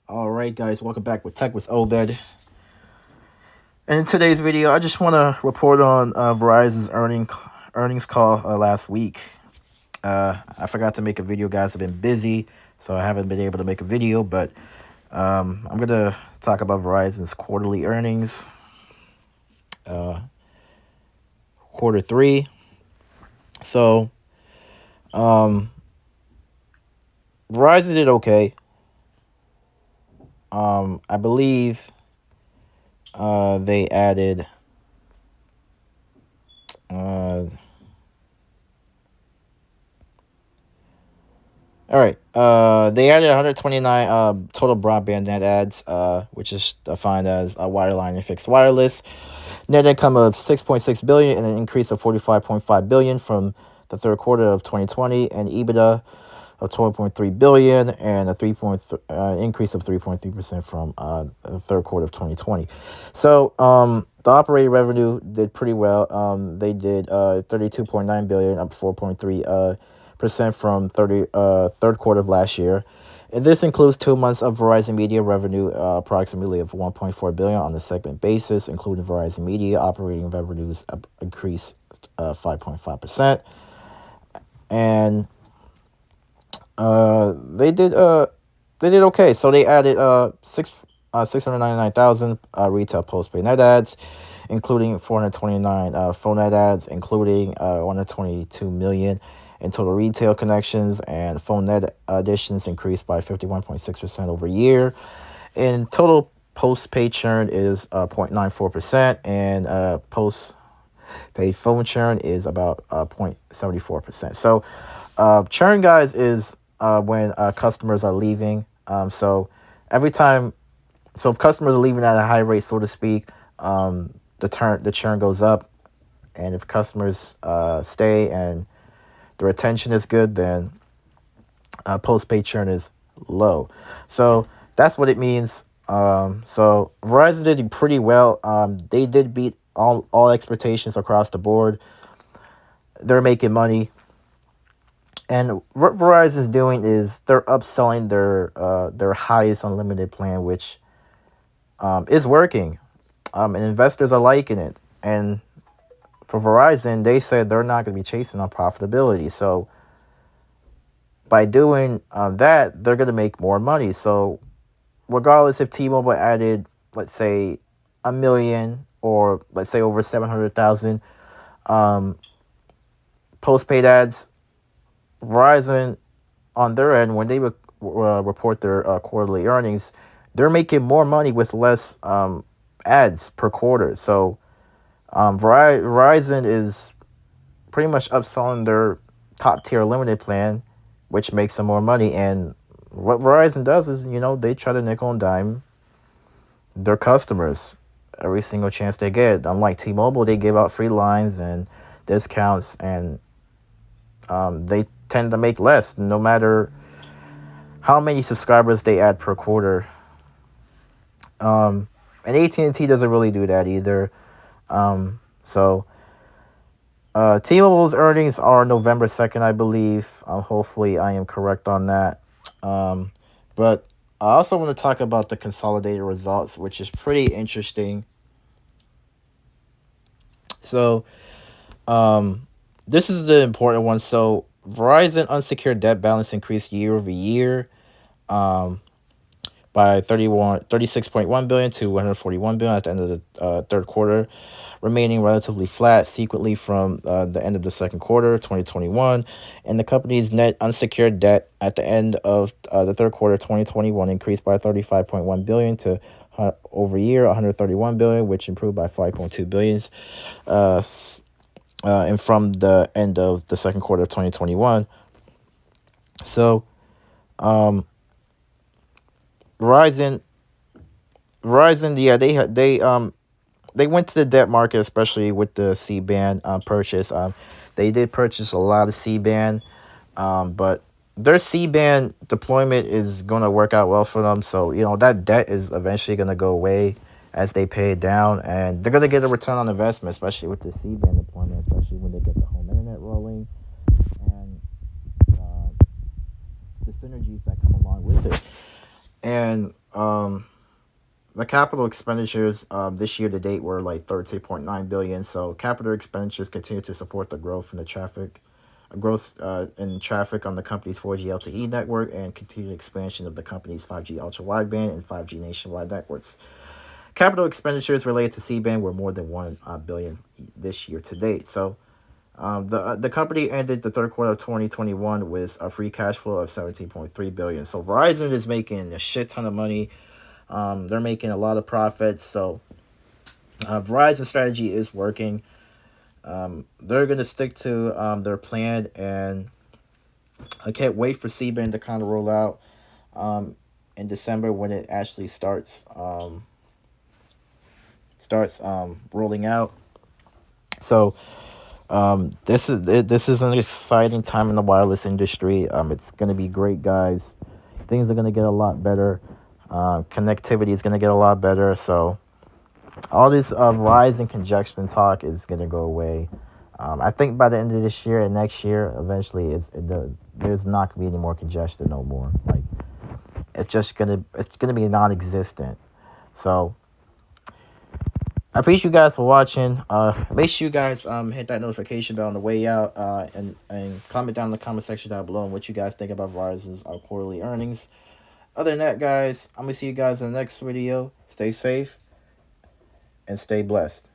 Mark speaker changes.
Speaker 1: All right, guys, welcome back with Tech with Obed. And in today's video, I just want to report on Verizon's earnings call last week. I forgot to make a video, guys. I've been busy, so I haven't been able to make a video. But I'm gonna talk about Verizon's quarterly earnings, quarter three. So Verizon did okay. I believe they added. All right. They added 129 total broadband net adds, which is defined as a wireline and fixed wireless. Net income of 6.6 billion and an increase of 45.5 billion from the third quarter of 2020, and EBITDA of 12.3 billion and a increase of 3.3% from the third quarter of 2020. So the operating revenue did pretty well. They did 32.9 billion, up 4.3% from third quarter of last year. And this includes 2 months of Verizon Media revenue, approximately of 1.4 billion on a segment basis, including Verizon Media operating revenues increased 5.5%. And they did okay. So they added 699,000 retail postpaid net adds, including 429 phone net adds, including 122 million in total retail connections, and phone net additions increased by 51.6% over year. In total, postpaid churn is 0.94%, and postpaid phone churn is about 0.74%. So churn, guys, is when customers are leaving. So every time, so if customers are leaving at a high rate, so to speak, the churn goes up, and if customers stay and the retention is good, then postpaid churn is low. So that's what it means. So Verizon did pretty well. They did beat all expectations across the board. They're making money. And what Verizon is doing is they're upselling their highest unlimited plan, which is working, and investors are liking it. And for Verizon, they said they're not going to be chasing on profitability. So by doing that, they're going to make more money. So regardless if T-Mobile added, let's say, 1 million or let's say over 700,000 postpaid ads, Verizon on their end, when they report their quarterly earnings, they're making more money with less ads per quarter. So Verizon is pretty much upselling their top tier limited plan, which makes them more money. And what Verizon does is, they try to nickel and dime their customers every single chance they get. Unlike T-Mobile, they give out free lines and discounts, and they tend to make less no matter how many subscribers they add per quarter. And AT&T doesn't really do that either. So T-Mobile's earnings are November 2nd, I believe. Hopefully I am correct on that. But I also want to talk about the consolidated results, which is pretty interesting. So this is the important one. So Verizon unsecured debt balance increased year over year by 36.1 billion to 141 billion at the end of the third quarter, remaining relatively flat sequentially from the end of the second quarter 2021. And the company's net unsecured debt at the end of the third quarter 2021 increased by 35.1 billion to over year 131 billion, which improved by 5.2 billion and from the end of the second quarter of 2021. So Verizon, yeah, they went to the debt market, especially with the C-band purchase. They did purchase a lot of C-band, but their C-band deployment is going to work out well for them. So, that debt is eventually going to go away as they pay it down, and they're going to get a return on investment, especially with the C-band deployment, especially when they get the home internet rolling and the synergies that come along with it. And Um, the capital expenditures this year to date were like 13.9 billion. So capital expenditures continue to support the growth in the traffic, growth in traffic on the company's 4G LTE network, and continued expansion of the company's 5G ultra wideband and 5G nationwide networks. Capital expenditures related to C-band were more than 1 billion this year to date. So the company ended the third quarter of 2021 with a free cash flow of 17.3 billion. So Verizon is making a shit ton of money. They're making a lot of profits. So Verizon strategy is working. They're gonna stick to their plan, and I can't wait for C-band to kind of roll out in December when it actually starts rolling out. So this is an exciting time in the wireless industry. It's gonna be great, guys. Things are gonna get a lot better. Connectivity is gonna get a lot better. So all this rise in congestion talk is gonna go away. I think by the end of this year and next year, eventually, there's not gonna be any more congestion no more. Like it's gonna be non-existent. So I appreciate you guys for watching. Make sure you guys hit that notification bell on the way out. And comment down in the comment section down below on what you guys think about Verizon's quarterly earnings. Other than that, guys, I'm gonna see you guys in the next video. Stay safe and stay blessed.